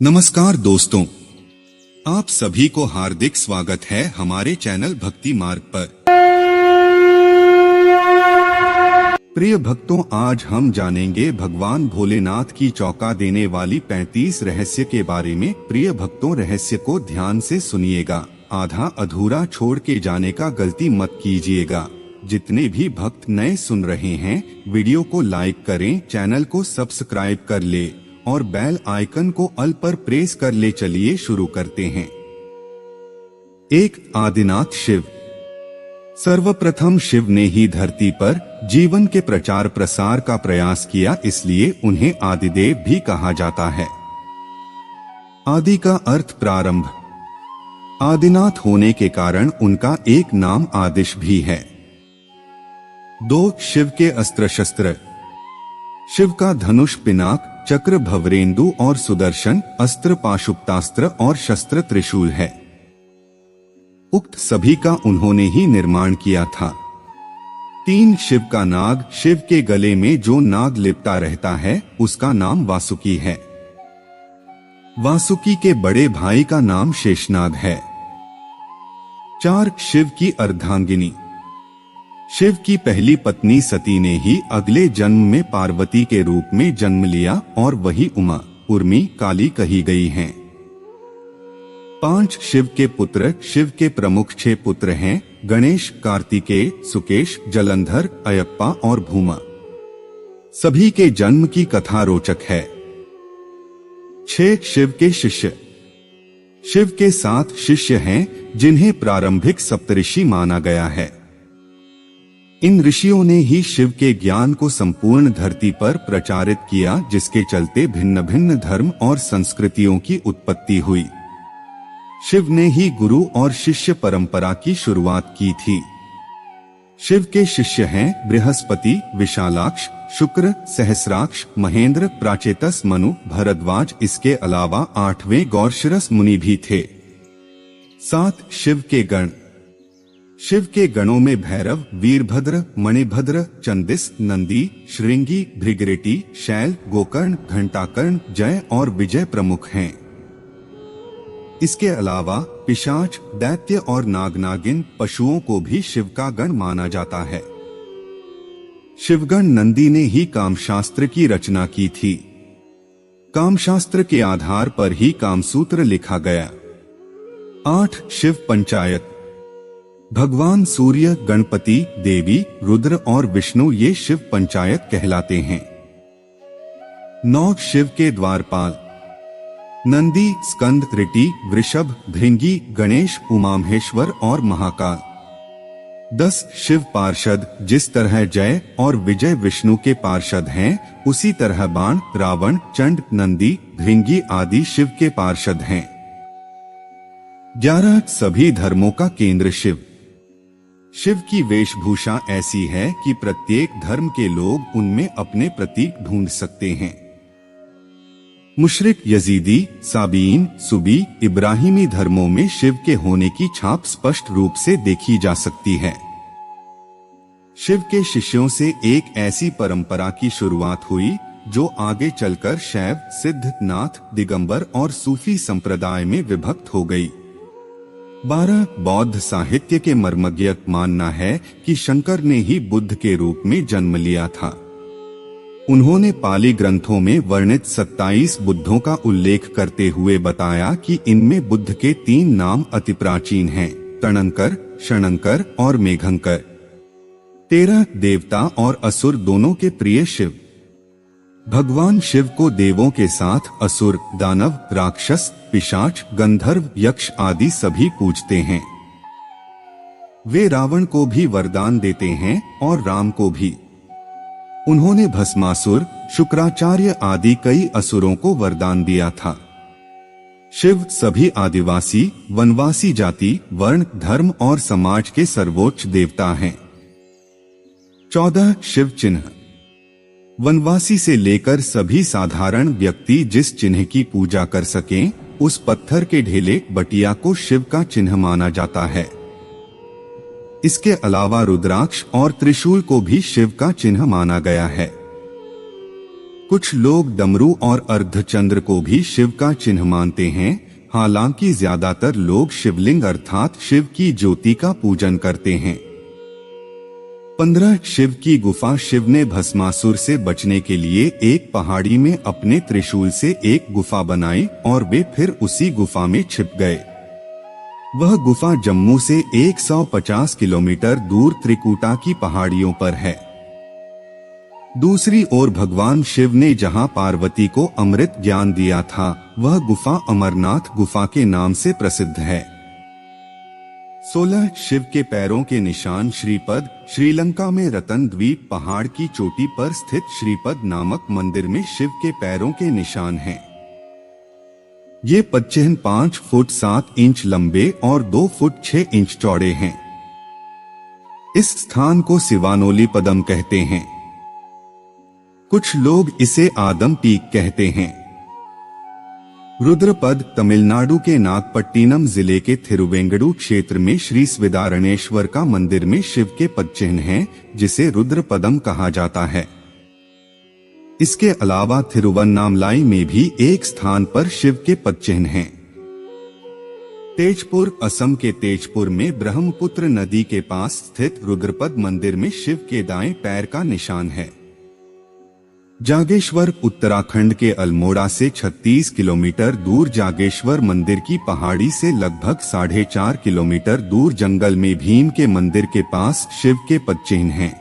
नमस्कार दोस्तों, आप सभी को हार्दिक स्वागत है हमारे चैनल भक्ति मार्ग पर। प्रिय भक्तों, आज हम जानेंगे भगवान भोलेनाथ की चौंका देने वाली 35 रहस्य के बारे में। प्रिय भक्तों, रहस्य को ध्यान से सुनिएगा, आधा अधूरा छोड़ के जाने का गलती मत कीजिएगा। जितने भी भक्त नए सुन रहे हैं, वीडियो को लाइक करें, चैनल को सब्सक्राइब कर ले और बेल आइकन को ऑल पर प्रेस कर ले। चलिए शुरू करते हैं। 1. आदिनाथ शिव। सर्वप्रथम शिव ने ही धरती पर जीवन के प्रचार प्रसार का प्रयास किया, इसलिए उन्हें आदिदेव भी कहा जाता है। आदि का अर्थ प्रारंभ। आदिनाथ होने के कारण उनका एक नाम आदिश भी है। 2. शिव के अस्त्र शस्त्र। शिव का धनुष, पिनाक, चक्र, भवरेंदु और सुदर्शन अस्त्र, पाशुपतास्त्र और शस्त्र त्रिशूल है। उक्त सभी का उन्होंने ही निर्माण किया था। 3. शिव का नाग। शिव के गले में जो नाग लिपटा रहता है उसका नाम वासुकी है। वासुकी के बड़े भाई का नाम शेषनाग है। 4. शिव की अर्धांगिनी। शिव की पहली पत्नी सती ने ही अगले जन्म में पार्वती के रूप में जन्म लिया और वही उमा, उर्मी, काली कही गई हैं। 5. शिव के पुत्र। शिव के प्रमुख 6 पुत्र हैं: गणेश, कार्तिकेय, सुकेश, जलंधर, अयप्पा और भूमा। सभी के जन्म की कथा रोचक है। 6. शिव के शिष्य। शिव के 7 शिष्य हैं जिन्हें प्रारंभिक सप्तऋषि माना गया है। इन ऋषियों ने ही शिव के ज्ञान को संपूर्ण धरती पर प्रचारित किया, जिसके चलते भिन्न भिन्न धर्म और संस्कृतियों की उत्पत्ति हुई। शिव ने ही गुरु और शिष्य परंपरा की शुरुआत की थी। शिव के शिष्य हैं बृहस्पति, विशालाक्ष, शुक्र, सहस्राक्ष, महेंद्र, प्राचेतस, मनु, भरद्वाज। इसके अलावा 8वें गौरशिरस मुनि भी थे। 7. शिव के गण। शिव के गणों में भैरव, वीरभद्र, मणिभद्र, चंदिस, नंदी, श्रृंगी, भृगरेटी, शैल, गोकर्ण, घंटाकर्ण, जय और विजय प्रमुख हैं। इसके अलावा पिशाच, दैत्य और नागनागिन पशुओं को भी शिव का गण माना जाता है। शिवगण नंदी ने ही कामशास्त्र की रचना की थी। कामशास्त्र के आधार पर ही कामसूत्र लिखा गया। 8. शिव पंचायत। भगवान सूर्य, गणपति, देवी, रुद्र और विष्णु ये शिव पंचायत कहलाते हैं। 9. शिव के द्वारपाल। नंदी, स्कंद, ऋटि, वृषभ, भृंगी, गणेश, उमामहेश्वर और महाकाल। 10. शिव पार्षद। जिस तरह जय और विजय विष्णु के पार्षद हैं, उसी तरह बाण, रावण, चंड, नंदी, भृंगी आदि शिव के पार्षद हैं। 11. सभी धर्मों का केंद्र शिव। शिव की वेशभूषा ऐसी है कि प्रत्येक धर्म के लोग उनमें अपने प्रतीक ढूंढ सकते हैं। मुशरिक, यजीदी, साबीन, सुबी, इब्राहिमी धर्मों में शिव के होने की छाप स्पष्ट रूप से देखी जा सकती है। शिव के शिष्यों से एक ऐसी परंपरा की शुरुआत हुई जो आगे चलकर शैव, सिद्ध, नाथ, दिगंबर और सूफी संप्रदाय में विभक्त हो गई। 12. बौद्ध साहित्य के मर्मज्ञ मानना है कि शंकर ने ही बुद्ध के रूप में जन्म लिया था। उन्होंने पाली ग्रंथों में वर्णित 27 बुद्धों का उल्लेख करते हुए बताया कि इनमें बुद्ध के 3 नाम अति प्राचीन हैं: तणंकर, शणंकर और मेघंकर। 13. देवता और असुर दोनों के प्रिय शिव। भगवान शिव को देवों के साथ असुर, दानव, राक्षस, पिशाच, गंधर्व, यक्ष आदि सभी पूजते हैं। वे रावण को भी वरदान देते हैं और राम को भी। उन्होंने भस्मासुर, शुक्राचार्य आदि कई असुरों को वरदान दिया था। शिव सभी आदिवासी, वनवासी जाति, वर्ण, धर्म और समाज के सर्वोच्च देवता हैं। 14. शिव चिन्ह। वनवासी से लेकर सभी साधारण व्यक्ति जिस चिन्ह की पूजा कर सकें, उस पत्थर के ढेले, बटिया को शिव का चिन्ह माना जाता है। इसके अलावा रुद्राक्ष और त्रिशूल को भी शिव का चिन्ह माना गया है। कुछ लोग डमरू और अर्धचंद्र को भी शिव का चिन्ह मानते हैं, हालांकि ज्यादातर लोग शिवलिंग अर्थात शिव की ज्योति का पूजन करते हैं। 15 शिव की गुफा। शिव ने भस्मासुर से बचने के लिए एक पहाड़ी में अपने त्रिशूल से एक गुफा बनाई और वे फिर उसी गुफा में छिप गए। वह गुफा जम्मू से 150 किलोमीटर दूर त्रिकुटा की पहाड़ियों पर है। दूसरी ओर भगवान शिव ने जहां पार्वती को अमृत ज्ञान दिया था, वह गुफा अमरनाथ गुफा के नाम से प्रसिद्ध है। 16 शिव के पैरों के निशान। श्रीपद। श्रीलंका में रतन द्वीप पहाड़ की चोटी पर स्थित श्रीपद नामक मंदिर में शिव के पैरों के निशान हैं। ये पदचिह्न 5 फुट 7 इंच लंबे और 2 फुट 6 इंच चौड़े हैं। इस स्थान को सिवानोली पदम कहते हैं। कुछ लोग इसे आदम पीक कहते हैं। रुद्रपद। तमिलनाडु के नागपट्टिनम जिले के थिरुवेंगडू क्षेत्र में श्री स्विदारणेश्वर का मंदिर में शिव के पदचिह्न हैं, जिसे रुद्रपदम कहा जाता है। इसके अलावा थिरुवन्नामलाई में भी एक स्थान पर शिव के पदचिह्न हैं। तेजपुर। असम के तेजपुर में ब्रह्मपुत्र नदी के पास स्थित रुद्रपद मंदिर में शिव के दाएं पैर का निशान है। जागेश्वर। उत्तराखंड के अल्मोड़ा से 36 किलोमीटर दूर जागेश्वर मंदिर की पहाड़ी से लगभग 4.5 किलोमीटर दूर जंगल में भीम के मंदिर के पास शिव के पदचिह्न हैं।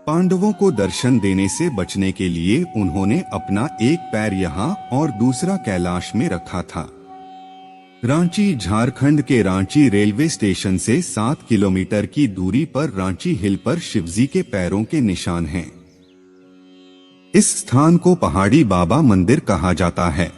पांडवों को दर्शन देने से बचने के लिए उन्होंने अपना एक पैर यहाँ और दूसरा कैलाश में रखा था। रांची। झारखंड के रांची रेलवे स्टेशन से 7 किलोमीटर की दूरी पर रांची हिल पर शिवजी के पैरों के निशान हैं। इस स्थान को पहाड़ी बाबा मंदिर कहा जाता है।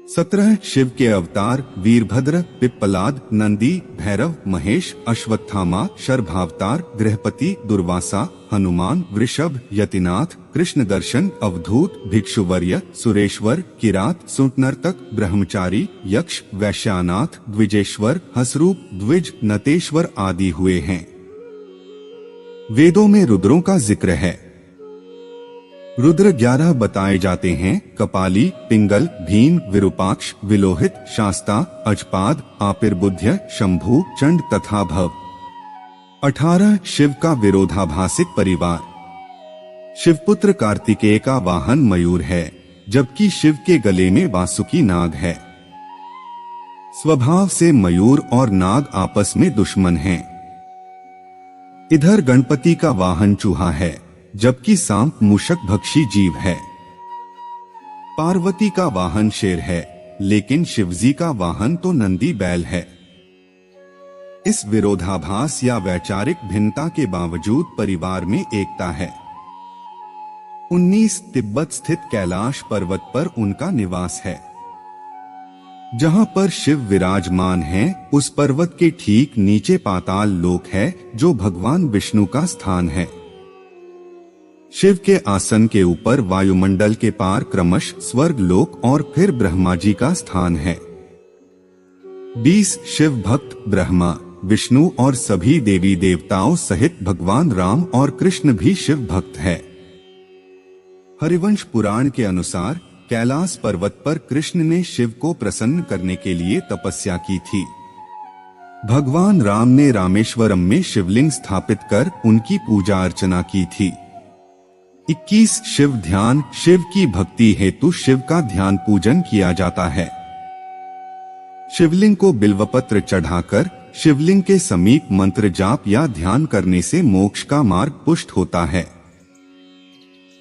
17 शिव के अवतार। वीरभद्र, पिप्पलाद, नंदी, भैरव, महेश, अश्वत्थामा, शर्भावतार, गृहपति, दुर्वासा, हनुमान, वृषभ, यतिनाथ, कृष्ण दर्शन, अवधूत, भिक्षुवर्य, सुरेश्वर, किरात, सुंटनर्तक, ब्रह्मचारी, यक्ष, वैश्यानाथ, द्विजेश्वर, हसरूप, द्विज, नतेश्वर आदि हुए हैं। वेदों में रुद्रों का जिक्र है। रुद्र 11 बताए जाते हैं। कपाली, पिंगल, भीम, विरूपाक्ष, विलोहित, शास्ता, अजपाद, आपिर्बुध्य, शंभु, चंड तथा भव। 18 शिव का विरोधाभासिक परिवार। शिवपुत्र कार्तिकेय का वाहन मयूर है, जबकि शिव के गले में वासुकी नाग है। स्वभाव से मयूर और नाग आपस में दुश्मन हैं। इधर गणपति का वाहन चूहा है, जबकि सांप मूषक भक्षी जीव है। पार्वती का वाहन शेर है, लेकिन शिवजी का वाहन तो नंदी बैल है। इस विरोधाभास या वैचारिक भिन्नता के बावजूद परिवार में एकता है। 19 तिब्बत स्थित कैलाश पर्वत पर उनका निवास है। जहां पर शिव विराजमान हैं, उस पर्वत के ठीक नीचे पाताल लोक है, जो भगवान विष्णु का स्थान है। शिव के आसन के ऊपर वायुमंडल के पार क्रमश स्वर्ग लोक और फिर ब्रह्मा जी का स्थान है। 20 शिव भक्त। ब्रह्मा, विष्णु और सभी देवी देवताओं सहित भगवान राम और कृष्ण भी शिव भक्त है। हरिवंश पुराण के अनुसार कैलाश पर्वत पर कृष्ण ने शिव को प्रसन्न करने के लिए तपस्या की थी। भगवान राम ने रामेश्वरम में शिवलिंग स्थापित कर उनकी पूजा अर्चना की थी। 21 शिव ध्यान। शिव की भक्ति हेतु शिव का ध्यान पूजन किया जाता है। शिवलिंग को बिल्वपत्र चढ़ाकर शिवलिंग के समीप मंत्र जाप या ध्यान करने से मोक्ष का मार्ग पुष्ट होता है।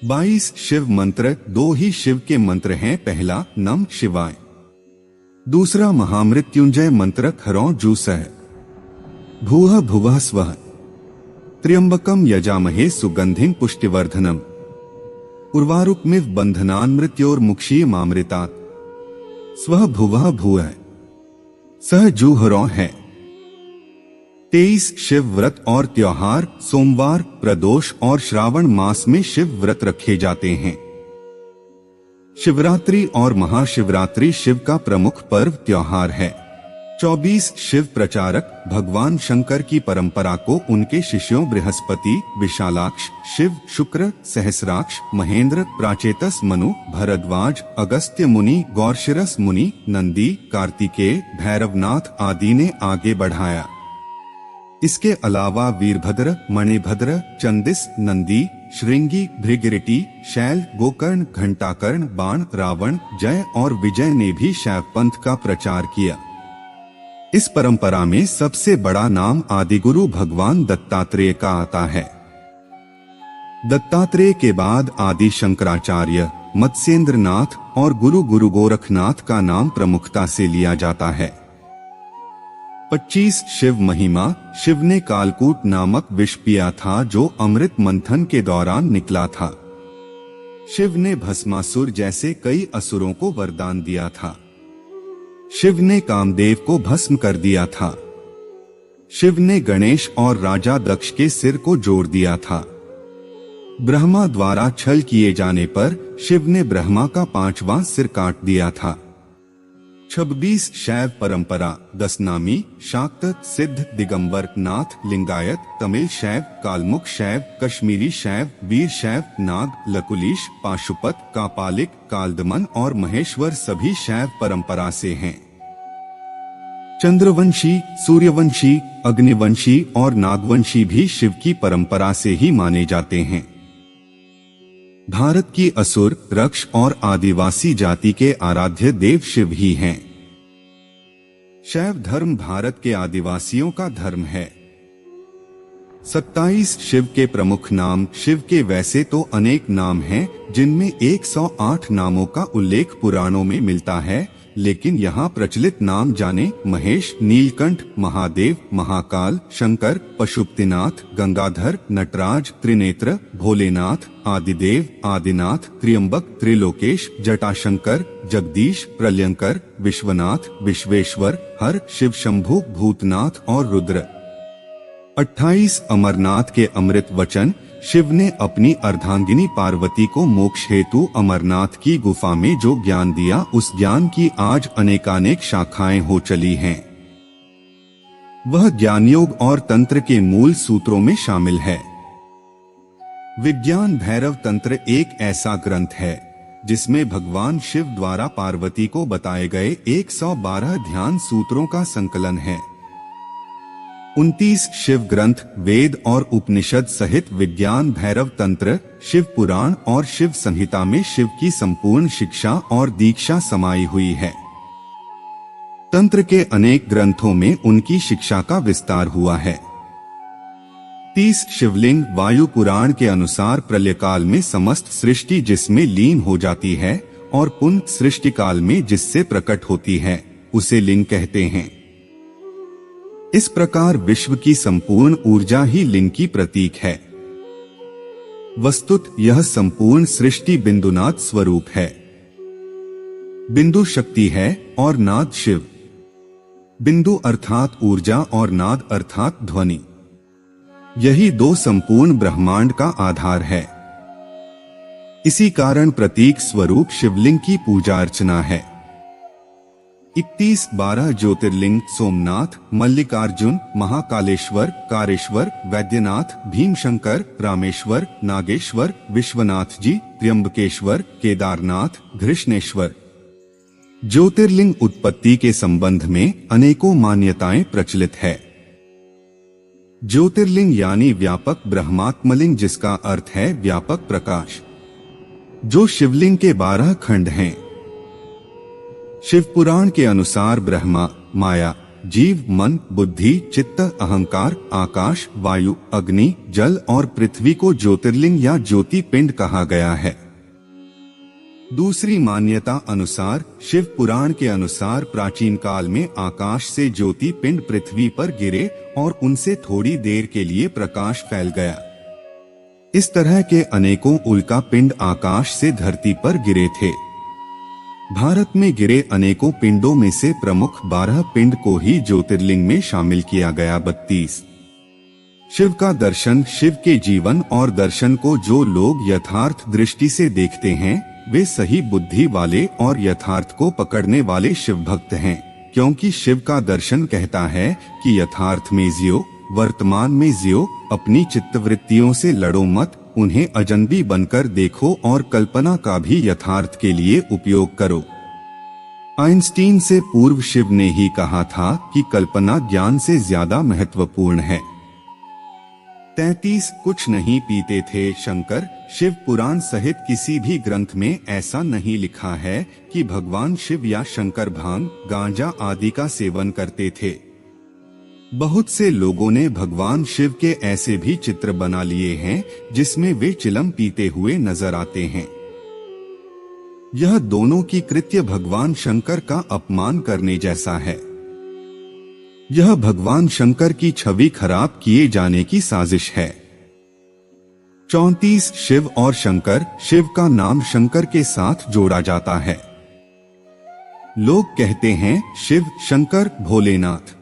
22 शिव मंत्र। 2 ही शिव के मंत्र हैं। पहला नम शिवाय, दूसरा महामृत्युंजय मंत्र खरौ जूसह भूह भुवः स्वः त्र्यंबकम यजामहे सुगंधिं पुष्टिवर्धनम उर्वारुकमिव बंधनान् मृत्योर्मुक्षीयमामृतात् स्वः भुवः भूः सह जूहरौ है। 23 शिव व्रत और त्योहार। सोमवार, प्रदोष और श्रावण मास में शिव व्रत रखे जाते हैं। शिवरात्रि और महाशिवरात्रि शिव का प्रमुख पर्व त्योहार है। 24 शिव प्रचारक भगवान शंकर की परंपरा को उनके शिष्यों बृहस्पति, विशालाक्ष, शिव, शुक्र, सहस्राक्ष, महेंद्र, प्राचेतस मनु, भरद्वाज, अगस्त्य मुनि, गौरशिरस मुनि, नंदी, कार्तिकेय, भैरवनाथ आदि ने आगे बढ़ाया। इसके अलावा वीरभद्र, मणिभद्र, चंदिस, नंदी, श्रृंगी, भृगरिटी, शैल, गोकर्ण, घंटाकर्ण, बाण, रावण, जय और विजय ने भी शैव पंथ का प्रचार किया। इस परंपरा में सबसे बड़ा नाम आदिगुरु भगवान दत्तात्रेय का आता है। दत्तात्रेय के बाद आदि शंकराचार्य, मत्स्येंद्रनाथ और गुरु गोरखनाथ का नाम प्रमुखता से लिया जाता है। 25 शिव महिमा। शिव ने कालकूट नामक विष पिया था जो अमृत मंथन के दौरान निकला था। शिव ने भस्मासुर जैसे कई असुरों को वरदान दिया था। शिव ने कामदेव को भस्म कर दिया था। शिव ने गणेश और राजा दक्ष के सिर को जोड़ दिया था। ब्रह्मा द्वारा छल किए जाने पर शिव ने ब्रह्मा का 5वां सिर काट दिया था। 26 शैव परंपरा। दशनामी, शाक्त, सिद्ध, दिगंबर नाथ, लिंगायत, तमिल शैव, कालमुख शैव, कश्मीरी शैव, वीर शैव, नाग, लकुलीश, पाशुपत, कापालिक, कालदमन और महेश्वर सभी शैव परंपरा से हैं। चंद्रवंशी, सूर्यवंशी, अग्निवंशी और नागवंशी भी शिव की परंपरा से ही माने जाते हैं। भारत की असुर, रक्ष और आदिवासी जाति के आराध्य देव शिव ही हैं। शैव धर्म भारत के आदिवासियों का धर्म है। 27 शिव के प्रमुख नाम। शिव के वैसे तो अनेक नाम हैं, जिनमें 108 नामों का उल्लेख पुराणों में मिलता है, लेकिन यहाँ प्रचलित नाम जाने महेश, नीलकंठ, महादेव, महाकाल, शंकर, पशुपतिनाथ, गंगाधर, नटराज, त्रिनेत्र, भोलेनाथ, आदिदेव, आदिनाथ, त्र्यंबक, त्रिलोकेश, जटाशंकर, जगदीश, प्रलयंकर, विश्वनाथ, विश्वेश्वर, हर, शिव शंभु, भूतनाथ और रुद्र। 28 अमरनाथ के अमृत वचन। शिव ने अपनी अर्धांगिनी पार्वती को मोक्ष हेतु अमरनाथ की गुफा में जो ज्ञान दिया, उस ज्ञान की आज अनेकानेक शाखाएं हो चली हैं। वह ज्ञान योग और तंत्र के मूल सूत्रों में शामिल है। विज्ञान भैरव तंत्र एक ऐसा ग्रंथ है जिसमें भगवान शिव द्वारा पार्वती को बताए गए 112 ध्यान सूत्रों का संकलन है। 29 शिव ग्रंथ, वेद और उपनिषद सहित विज्ञान भैरव तंत्र, शिव पुराण और शिव संहिता में शिव की संपूर्ण शिक्षा और दीक्षा समाई हुई है। तंत्र के अनेक ग्रंथों में उनकी शिक्षा का विस्तार हुआ है। 30 शिवलिंग। वायु पुराण के अनुसार प्रलयकाल में समस्त सृष्टि जिसमें लीन हो जाती है और पुनः सृष्टि काल में जिससे प्रकट होती है, उसे लिंग कहते हैं। इस प्रकार विश्व की संपूर्ण ऊर्जा ही लिंग की प्रतीक है। वस्तुत यह संपूर्ण सृष्टि बिंदुनाद स्वरूप है। बिंदु शक्ति है और नाद शिव। बिंदु अर्थात ऊर्जा और नाद अर्थात ध्वनि। यही दो संपूर्ण ब्रह्मांड का आधार है। इसी कारण प्रतीक स्वरूप शिवलिंग की पूजा अर्चना है। 31-12 ज्योतिर्लिंग सोमनाथ, मल्लिकार्जुन, महाकालेश्वर, कारेश्वर, वैद्यनाथ, भीमशंकर, रामेश्वर, नागेश्वर, विश्वनाथ जी, त्र्यंबकेश्वर, केदारनाथ, घृष्णेश्वर। ज्योतिर्लिंग उत्पत्ति के संबंध में अनेकों मान्यताएं प्रचलित है। ज्योतिर्लिंग यानी व्यापक ब्रह्मात्मलिंग, जिसका अर्थ है व्यापक प्रकाश, जो शिवलिंग के 12 खंड हैं। शिव पुराण के अनुसार ब्रह्मा, माया, जीव, मन, बुद्धि, चित्त, अहंकार, आकाश, वायु, अग्नि, जल और पृथ्वी को ज्योतिर्लिंग या ज्योति पिंड कहा गया है। दूसरी मान्यता अनुसार शिव पुराण के अनुसार प्राचीन काल में आकाश से ज्योति पिंड पृथ्वी पर गिरे और उनसे थोड़ी देर के लिए प्रकाश फैल गया। इस तरह के अनेकों उल्का पिंड आकाश से धरती पर गिरे थे। भारत में गिरे अनेकों पिंडों में से प्रमुख 12 पिंड को ही ज्योतिर्लिंग में शामिल किया गया। 32 शिव का दर्शन। शिव के जीवन और दर्शन को जो लोग यथार्थ दृष्टि से देखते हैं, वे सही बुद्धि वाले और यथार्थ को पकड़ने वाले शिव भक्त हैं, क्योंकि शिव का दर्शन कहता है कि यथार्थ में जियो, वर्तमान में जियो, अपनी चित्तवृत्तियों से लड़ो मत, उन्हें अजनबी बनकर देखो और कल्पना का भी यथार्थ के लिए उपयोग करो। आइंस्टीन से पूर्व शिव ने ही कहा था कि कल्पना ज्ञान से ज्यादा महत्वपूर्ण है। 33 कुछ नहीं पीते थे शंकर। शिव पुराण सहित किसी भी ग्रंथ में ऐसा नहीं लिखा है कि भगवान शिव या शंकर भांग, गांजा आदि का सेवन करते थे। बहुत से लोगों ने भगवान शिव के ऐसे भी चित्र बना लिए हैं जिसमें वे चिलम पीते हुए नजर आते हैं। यह दोनों की कृत्य भगवान शंकर का अपमान करने जैसा है। यह भगवान शंकर की छवि खराब किए जाने की साजिश है। 34 शिव और शंकर। शिव का नाम शंकर के साथ जोड़ा जाता है। लोग कहते हैं शिव, शंकर, भोलेनाथ।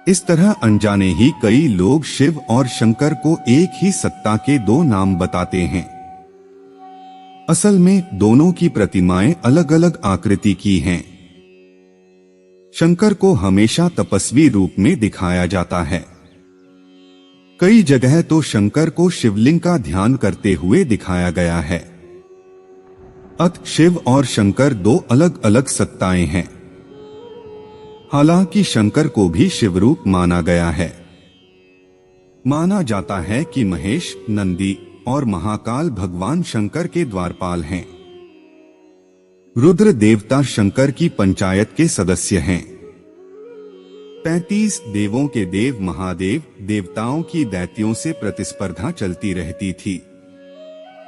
इस तरह अनजाने ही कई लोग शिव और शंकर को एक ही सत्ता के दो नाम बताते हैं। असल में दोनों की प्रतिमाएं अलग अलग आकृति की हैं। शंकर को हमेशा तपस्वी रूप में दिखाया जाता है। कई जगह तो शंकर को शिवलिंग का ध्यान करते हुए दिखाया गया है। अत शिव और शंकर दो अलग अलग सत्ताएं हैं। हालांकि शंकर को भी शिवरूप माना गया है। माना जाता है कि महेश, नंदी और महाकाल भगवान शंकर के द्वारपाल हैं। रुद्र देवता शंकर की पंचायत के सदस्य हैं। 35 देवों के देव महादेव, देवताओं की दैत्यों से प्रतिस्पर्धा चलती रहती थी।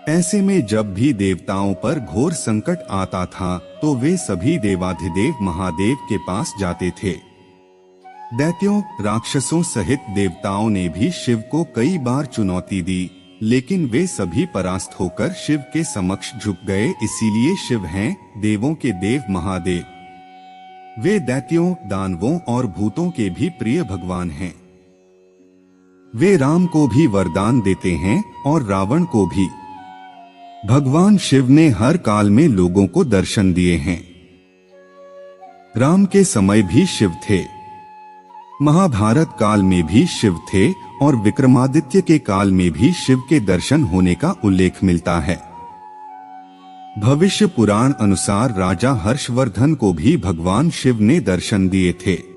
ऐसे में जब भी देवताओं पर घोर संकट आता था तो वे सभी देवाधिदेव महादेव के पास जाते थे। दैत्यों, राक्षसों सहित देवताओं ने भी शिव को कई बार चुनौती दी, लेकिन वे सभी परास्त होकर शिव के समक्ष झुक गए। इसीलिए शिव हैं देवों के देव महादेव। वे दैत्यों, दानवों और भूतों के भी प्रिय भगवान हैं। वे राम को भी वरदान देते हैं और रावण को भी। भगवान शिव ने हर काल में लोगों को दर्शन दिए हैं। राम के समय भी शिव थे, महाभारत काल में भी शिव थे और विक्रमादित्य के काल में भी शिव के दर्शन होने का उल्लेख मिलता है। भविष्य पुराण अनुसार राजा हर्षवर्धन को भी भगवान शिव ने दर्शन दिए थे।